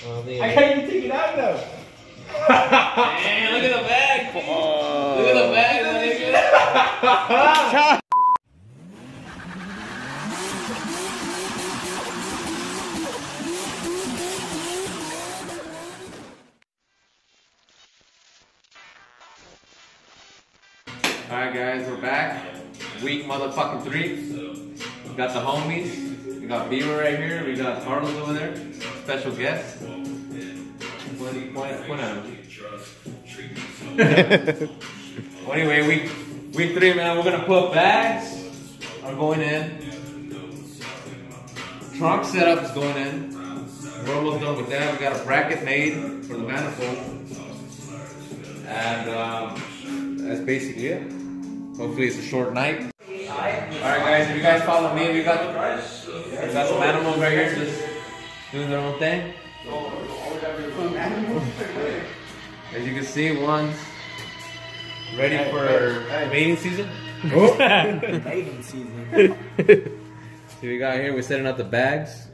I can't even take it out though. Man, look at the bag. Look at the bag. Alright guys, we're back. Week motherfucking 3. We got the homies. We got Beaver right here. We got Carlos over there. Special guest. Point at him. Well, anyway, week 3, man, we're gonna put bags are going in. Trunk setup is going in. We're almost done with that. We got a bracket made for the manifold. And that's basically it. Hopefully it's a short night. Alright guys, if you guys follow me, we got some animals right here just doing their own thing. As you can see, one's ready for mating season. Mating season. See we got here, we're setting up the bags.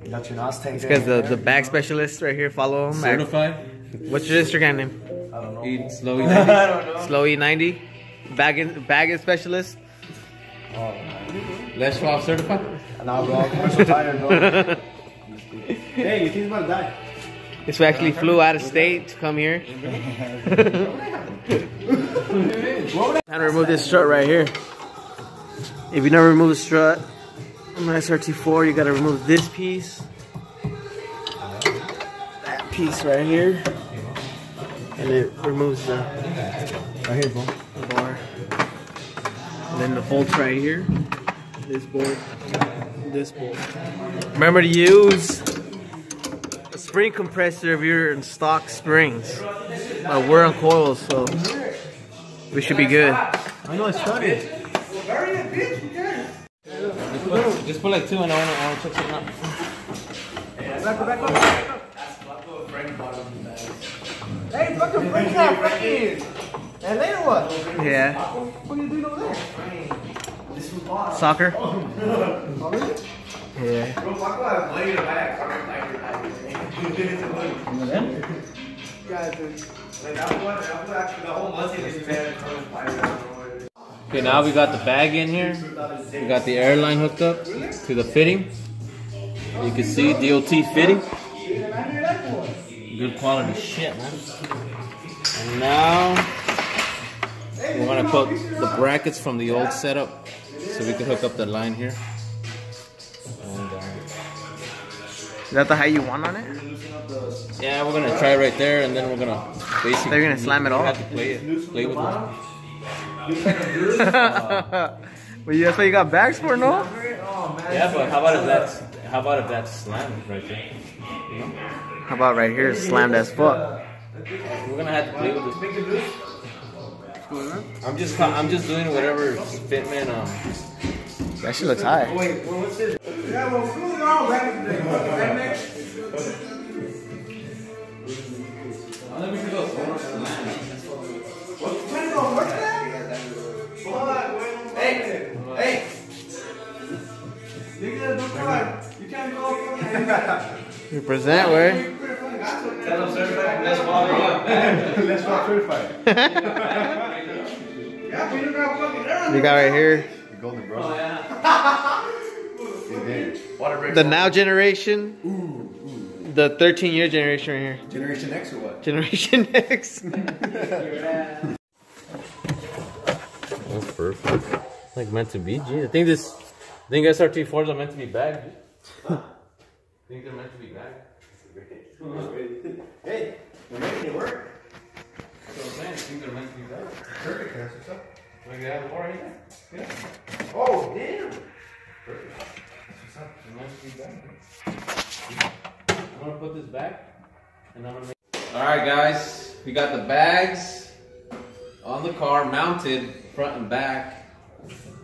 Got your nos tank. This guy's the bag specialist right here, follow him. Certified. What's your Instagram name? I don't know. Eat slow, I don't know. Slow E90. Bagging specialist. Oh, Les Schwab certified. nah, bro. I'm so tired, bro. Hey, you think he's about to die? This guy actually flew out of state to come here. Time to remove this strut right here. If you never remove the strut on the srt4, you gotta remove this piece, that piece right here, and it removes the Right here, bro. bar. And then the bolts right here. This bolt, this bolt. Remember to use a spring compressor if you're in stock springs. But we're on coils, so we should be good. I know it's started. Just put like 2 and I wanna check something out. Back up. Hey, fucking Frank's not fucking. And later what? Yeah. What are you doing over there? Soccer? Oh, really? Yeah. Bro, fuck about playing the back. Okay, now we got the bag in here. We got the airline hooked up to the fitting. You can see DOT fitting. Good quality shit, man. And now we're gonna put the brackets from the old setup so we can hook up the line here. And, Is that the height you want on it? yeah, we're gonna try right there, and then we're gonna basically. They're gonna slam it off. Have to play with it. Well, that's what you got bags for, no? Yeah, but how about if that's slammed right there? You know? How about right here, slammed as fuck? We're gonna have to play with this. I'm just doing whatever fitment. That shit looks high. Wait, what's this? Yeah, well, what's going on back today? Let me go. Hey! You can't go. Represent where? Tell them certified. Let's follow up. Let's rock certified. You got right here You're golden, bro. Oh yeah. the now generation, the 13-year generation right here. Generation X or what? Generation X. Oh, perfect. Like meant to be, G. I think SRT4s are meant to be bagged. I think they're meant to be bagged. Hey, we're making it work. That's what I'm saying. I think they're meant to be bagged. Perfect, what's up? Look at that, more right there. Yeah. Oh, damn. Perfect. That's what's up. They're meant to be bagged. I'm gonna put this back, and I'm gonna make. All right, guys. We got the bags on the car, mounted front and back.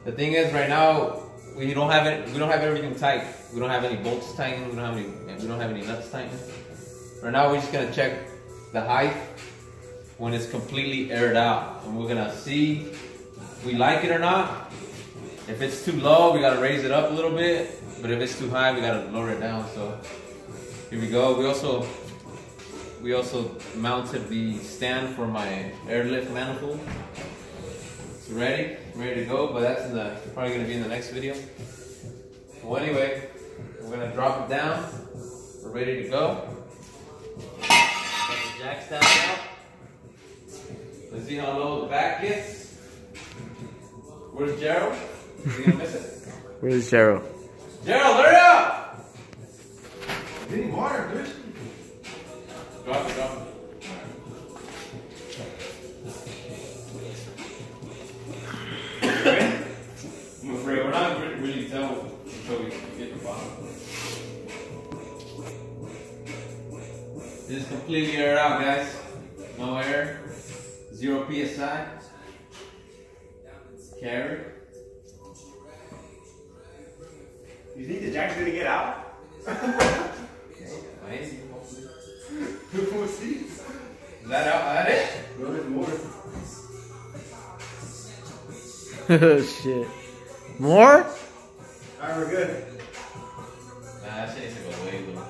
The thing is, right now we don't have it. We don't have everything tight. We don't have any bolts tightened. We don't have any nuts tightened. Right now, we're just gonna check the height when it's completely aired out, and we're gonna see if we like it or not. If it's too low, we gotta raise it up a little bit. But if it's too high, we gotta lower it down. So here we go. We also we also mounted the stand for my airlift manifold. It's ready to go, but that's probably gonna be in the next video. Well, anyway, we're gonna drop it down. We're ready to go. Got the jack stand out. Let's see how low the back gets. Where's Gerald? Is he gonna miss it? Where's Gerald? Gerald, hurry up! You need water, dude. Drop it. I'm afraid we're not really tell until we get the bottom. This is completely aired out, guys. No air. 0 PSI. Carry. You think the jack's gonna get out? Maybe. We'll see. Is that out? That it? No, there's more. Oh shit. More? Alright, we're good. Nah, that shit needs to go way low.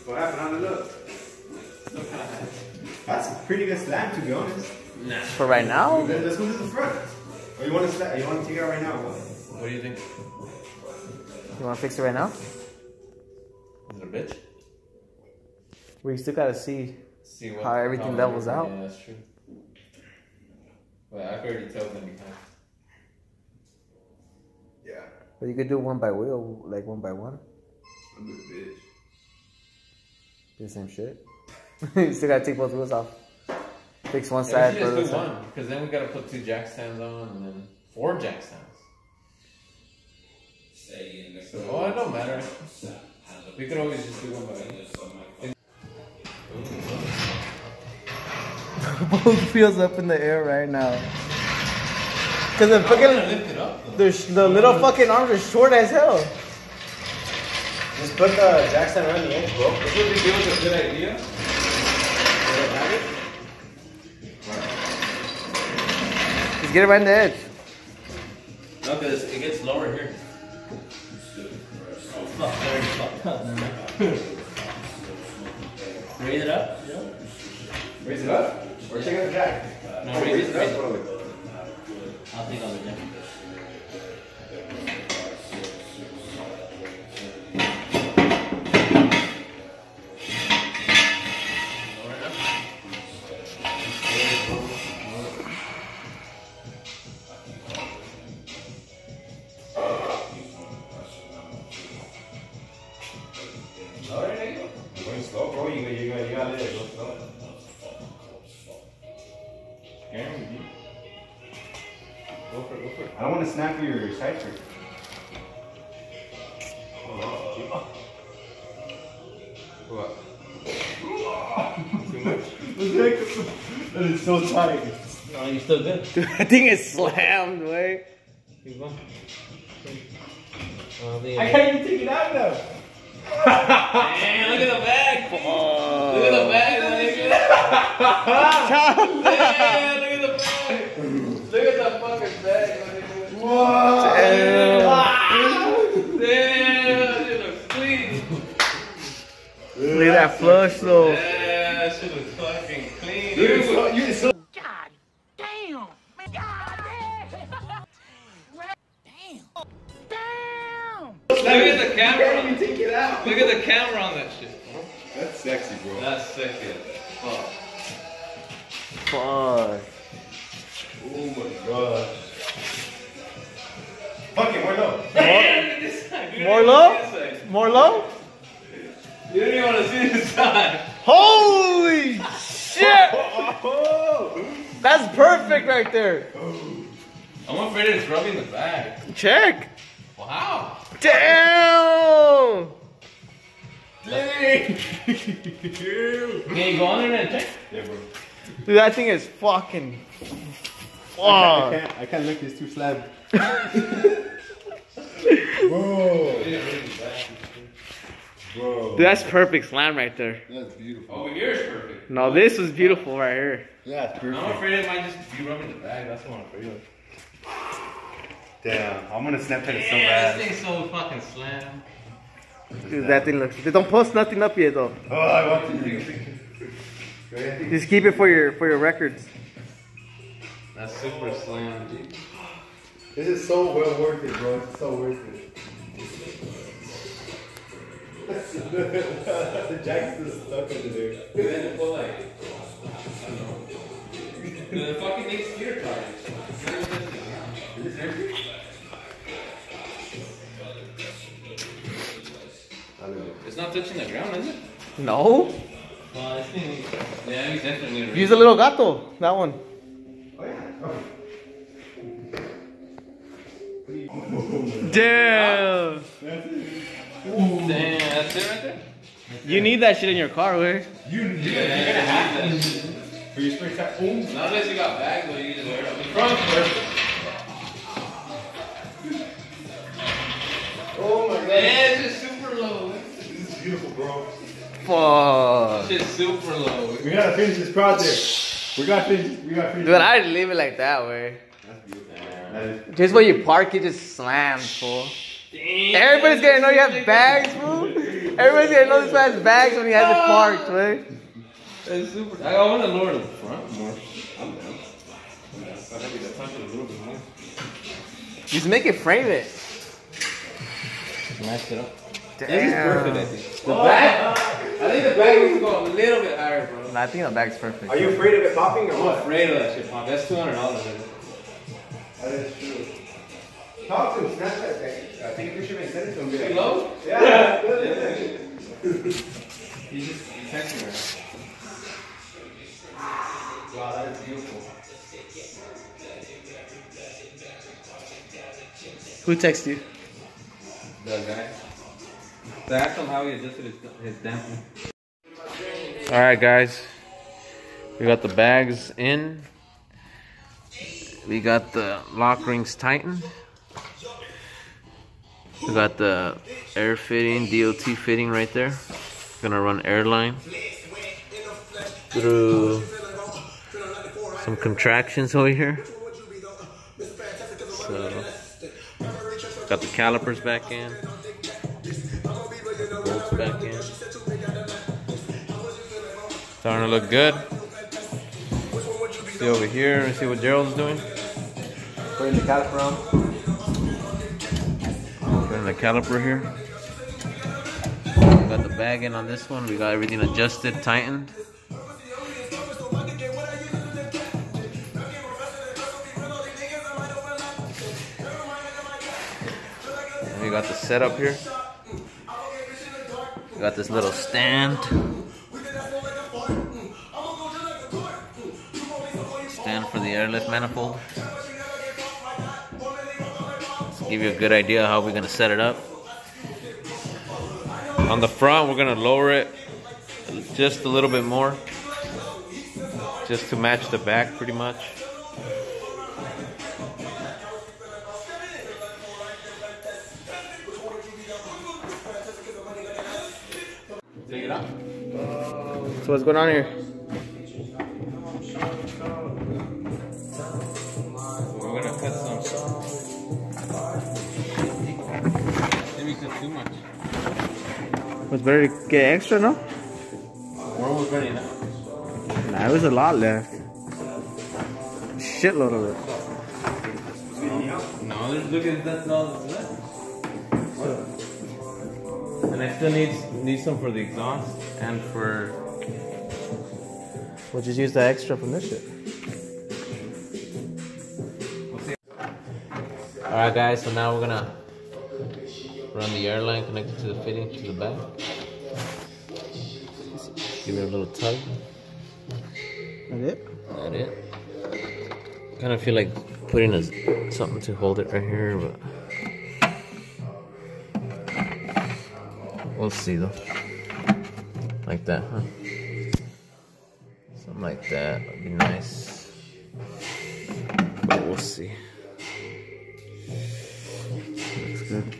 What happened on the look? That's a pretty good slam, to be honest. Nah. For right now? Let's go to the front. Or you want to slam? You want to take it out right now? What do you think? You wanna fix it right now? Is it a bitch? We still gotta see What, how everything levels out. Yeah, that's true. But I could already tell them behind. Yeah. But you could do one by wheel, like one by one. I'm a bitch. Do the same shit. You still gotta take both wheels off. Fix one Yeah, side, we for should the just do side. one, because then we gotta put 2 jack stands on and then 4 jack stands. So, oh, it don't matter. We could always just do one by one. Both wheels up in the air right now. Cause the I'm gonna fucking lift it up, though. the little fucking arms are short as hell. Just put the jack stand around the edge, bro. This would be a good idea. Just get it right in the edge. No, because it gets lower here. Oh, fuck. Raise it up? Yeah. Raise it up? Or take out the jack? No, raise it up. I'll take on the jack. Going slow, bro. You gotta let it go slow. Go for it. I don't want to snap your side trick. What? Too much? That is so tight. Oh, you still good? Dude, I think it's slammed, way. Keep going. I can't even take it out now. Man, look at the bag. Look at the bag, nigga. Man, look at the bag. Look at the fucking bag, nigga. Whoa. Damn, that shit looks clean. Look at that flush though. Yeah, that shit looks fucking clean. You're so God damn! Man, God damn! Damn! Look at the You camera. can't even take it out. Look at the camera on that shit. That's sexy, bro. That's sexy as fuck. Fuck. Oh my gosh. Fuck it, we're low. Look at this side. You More don't low? even see this side. More low? You don't even want to see this side. Holy shit! That's perfect right there. I'm afraid it's rubbing the bag. Check. Wow. Damn! Dang. Can you go on there and check? Yeah, bro. Dude, that thing is fucking. Fuck. I can't look this too slab. Bro. Dude, that's perfect slam right there. That's beautiful. Over here is perfect. No, this was beautiful right here. Yeah, it's I'm perfect. afraid it might just be rubbing the bag. That's what I'm afraid of. Damn, I'm gonna Snapchat it so Yeah, bad. this thing's so fucking slam. Dude, that thing looks. They don't post nothing up yet though. Oh, I want to. Just keep it for your records. That's super slam, dude. This is so well worth it, bro. It's so worth it. The jack's still stuck under there. Then put like, I don't know. The fucking thing's clear tires. Is this empty? It's not touching the ground, is it? No. This thing, yeah, he's definitely. Use a little gato. That one. Oh, yeah. Damn. Damn, that's it right there? You need that shit in your car, where? You're gonna have that shit. For your spring tire. Not unless you got bags, but you can just wear it up. The front's perfect. Oh my god. Yeah, it's just super low. This is beautiful, bro. Fuck. It's just super low. We gotta finish this project. We gotta finish. Dude, I'd leave it like that, way. That's beautiful. That is. Just when you park, it just slams, fool. Damn. Everybody's gonna know you have bags, fool. Everybody's gonna know this man has bags when he has it parked, way. It's super. I want to lower the front more. I'm down. I think that's touch it a little bit more. Just make it frame it. Smash it up. Damn. This is perfect, I think. The back? I think the back needs to go a little bit higher, bro. Nah, I think the bag's perfect. Are you afraid of it popping or I'm what? afraid of that shit, Pop. That's $200. That is true. Talk to him, snap that thing. Take a picture and send it to him. Too low? Yeah. He's texting her. Wow, that is beautiful. Who texted you? The guy. So ask him how he adjusted his dampener. Alright, guys. We got the bags in. We got the lock rings tightened. We got the air fitting, DOT fitting right there. Gonna run airline through some contractions over here. So, got the calipers back in. Bolts back in. Starting to look good. See over here, see what Gerald's doing. Putting the caliper on. Putting the caliper here. We got the bag in on this one. We got everything adjusted, tightened. And we got the setup here. We got this little stand. Stand for the airlift manifold. To give you a good idea how we're gonna set it up. On the front, we're gonna lower it just a little bit more, just to match the back, pretty much. Take it out. So what's going on here? We're gonna cut some. Maybe cut too much. Was better to get extra, no? We're almost ready now. Nah, there was a lot left. Shitload of it. No, look at that's all that's left. And I still need some for the exhaust and for. We'll just use the extra from this shit. Alright guys, so now we're gonna run the airline connected to the fitting to the back. Give it a little tug. That it? That it. Kind of feel like putting something to hold it right here, but we'll see though. Like that, huh? Something like that would be nice. But we'll see. Looks good.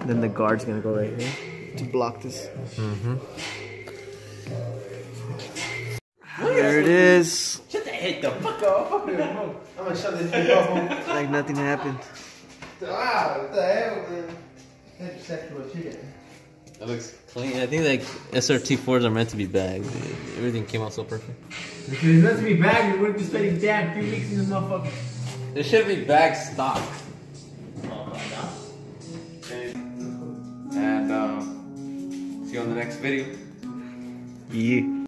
Then the guard's gonna go right here to block this. There it is. Shut the heck the fuck up. I'm gonna shut this thing off. Like nothing happened. Wow, what the hell, man? That's sexual shit. That looks clean. I think like srt4s are meant to be bagged. Everything came out so perfect. If it's meant to be bagged, we wouldn't be spending damn 3 weeks in this motherfucker. There should be bag stock. And see you on the next video. Yeah.